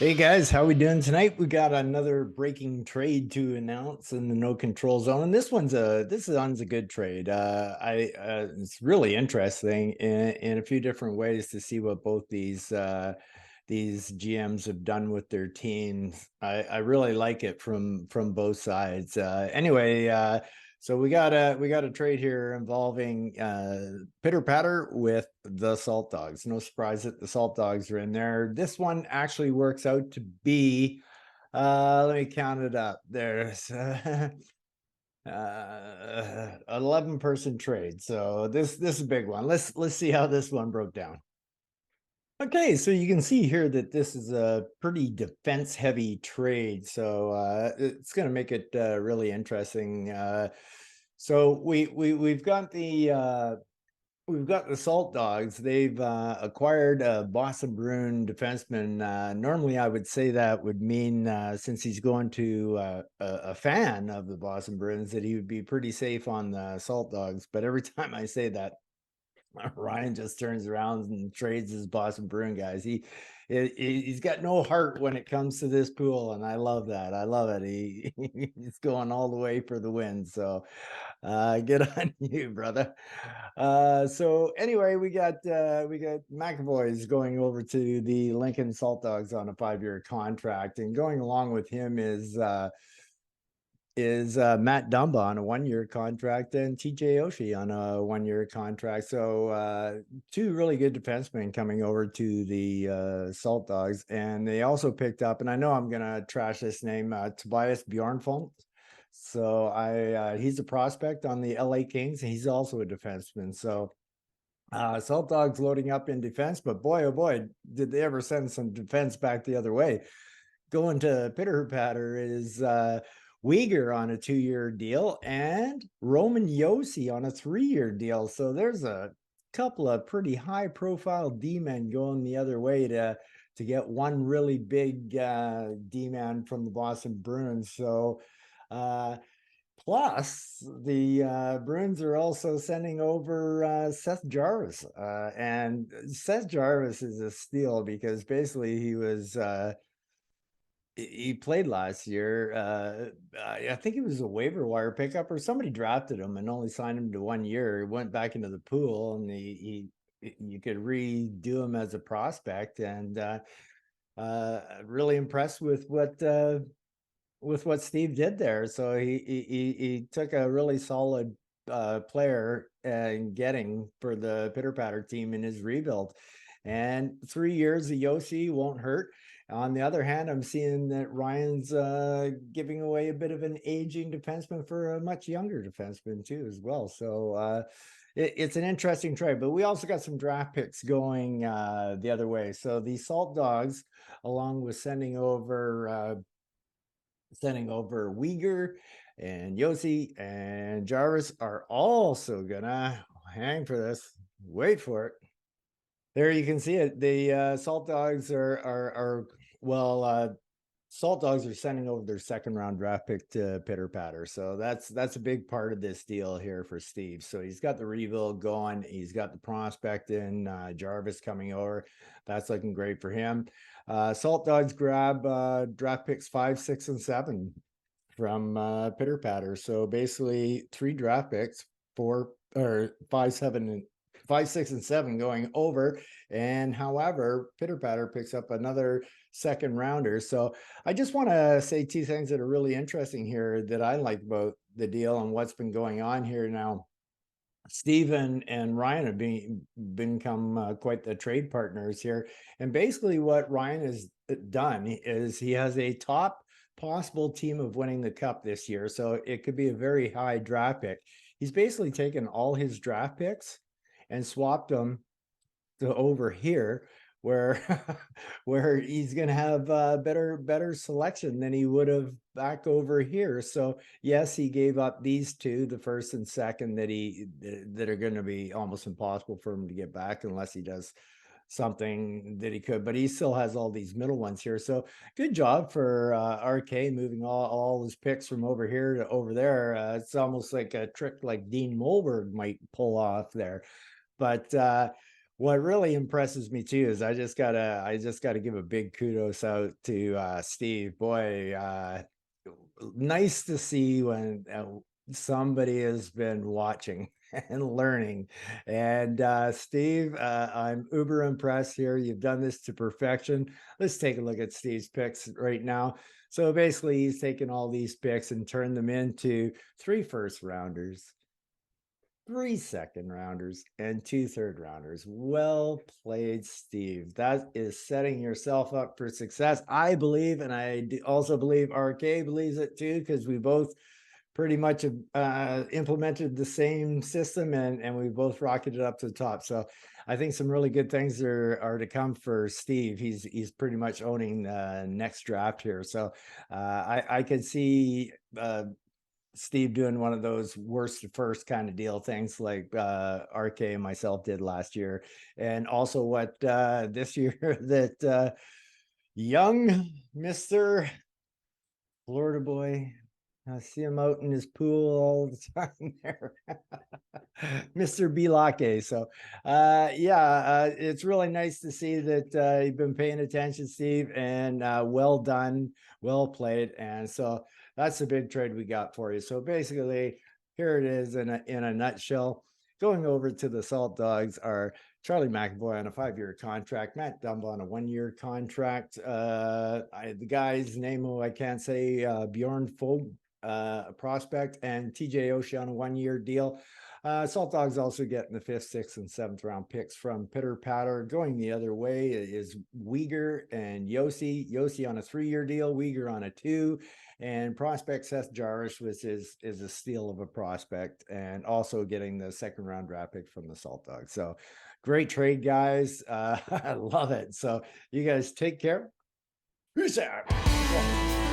Hey guys, how we doing tonight? We got another breaking trade to announce in the no control zone, and this one's a good trade. I It's really interesting in a few different ways to see what both these GMs have done with their teams. I really like it from both sides. So we got a trade here involving Pitter Patter with the Salt Dogs. No surprise that the Salt Dogs are in there. This one actually works out to be, let me count it up. There's 11 person trade. So this is a big one. Let's see how this one broke down. Okay, so you can see here that this is a pretty defense heavy trade. So it's going to make it really interesting. So we've got the Salt Dogs. They've acquired a Boston Bruin defenseman. Normally, I would say that would mean, since he's going to a fan of the Boston Bruins, that he would be pretty safe on the Salt Dogs. But every time I say that, Ryan just turns around and trades his Boston Bruin guys. He's got no heart when it comes to this pool, and I love that. I love it. He's going all the way for the win. So good on you, brother. So anyway, we got McAvoy's going over to the Lincoln Salt Dogs on a 5-year contract, and going along with him is Matt Dumba on a 1-year contract and TJ Oshie on a 1-year contract. So two really good defensemen coming over to the Salt Dogs. And they also picked up, and I know I'm going to trash this name, Tobias Bjornfont. So he's a prospect on the LA Kings, and he's also a defenseman. So Salt Dogs loading up in defense, but boy, oh boy, did they ever send some defense back the other way. Going to Pitter Patter is Uyghur on a 2-year deal and Roman Yossi on a 3-year deal. So there's a couple of pretty high profile D-men going the other way to get one really big D-man from the Boston Bruins. So plus, the Bruins are also sending over Seth Jarvis. And Seth Jarvis is a steal because basically he played last year. I think it was a waiver wire pickup, or somebody drafted him and only signed him to 1 year. He went back into the pool, and you could redo him as a prospect. And really impressed with what Steve did there. So he took a really solid player and getting for the Pitter Patter team in his rebuild. And 3 years of Yossi won't hurt. On the other hand, I'm seeing that Ryan's giving away a bit of an aging defenseman for a much younger defenseman too, as well. So it's an interesting trade. But we also got some draft picks going the other way. So the Salt Dogs, along with sending over Uyghur and Yossi and Jarvis, are also gonna hang for this. Wait for it. There you can see it. The Salt Dogs are well. Salt Dogs are sending over their second round draft pick to Pitter Patter. So that's a big part of this deal here for Steve. So he's got the rebuild going. He's got the prospect in Jarvis coming over. That's looking great for him. Salt Dogs grab draft picks 5, 6, and 7 from Pitter Patter. So basically 3 draft picks, 4 or 5, 7, and 5, 6, and 7 going over. And however, Pitter Patter picks up another second rounder. So I just want to say 2 things that are really interesting here that I like about the deal and what's been going on here now. Stephen and Ryan have become quite the trade partners here. And basically, what Ryan has done is he has a top possible team of winning the cup this year. So it could be a very high draft pick. He's basically taken all his draft picks and swapped them to over here, where where he's going to have better selection than he would have back over here. So yes, he gave up these 2, the first and second, that are going to be almost impossible for him to get back unless he does something that he could, but he still has all these middle ones here. So good job for RK moving all his picks from over here to over there. It's almost like a trick like Dean Molberg might pull off there. But What really impresses me too is I just gotta give a big kudos out to Steve. Boy, nice to see when somebody has been watching and learning. And Steve, I'm uber impressed here. You've done this to perfection. Let's take a look at Steve's picks right now. So basically, he's taken all these picks and turned them into 3 first rounders, 3 second rounders, and 2 third rounders. Well played, Steve. That is setting yourself up for success. I believe, and I also believe RK believes it too, because we both pretty much have implemented the same system, and we both rocketed up to the top. So I think some really good things are to come for Steve. He's pretty much owning next draft here. So I could see Steve doing one of those worst to first kind of deal things like RK and myself did last year. And also what this year that young Mr. Florida boy, I see him out in his pool all the time there. Mr. Bilake. So it's really nice to see that you've been paying attention, Steve, and well done, well played. And so that's the big trade we got for you. So basically, here it is in a nutshell. Going over to the Salt Dogs are Charlie McAvoy on a 5-year contract, Matt Dumba on a 1-year contract. The guy's name, I can't say, Bjorn Fold, a prospect, and TJ Oshie on a 1-year deal. Salt Dogs also getting the 5th, 6th, and 7th round picks from Pitter Patter. Going the other way is Uyghur and Josi. Josi on a 3-year deal, Uyghur on a 2. And prospect Seth Jarvis, which is a steal of a prospect, and also getting the 2nd round draft pick from the Salt Dogs. So great trade, guys. I love it. So you guys take care. Peace out.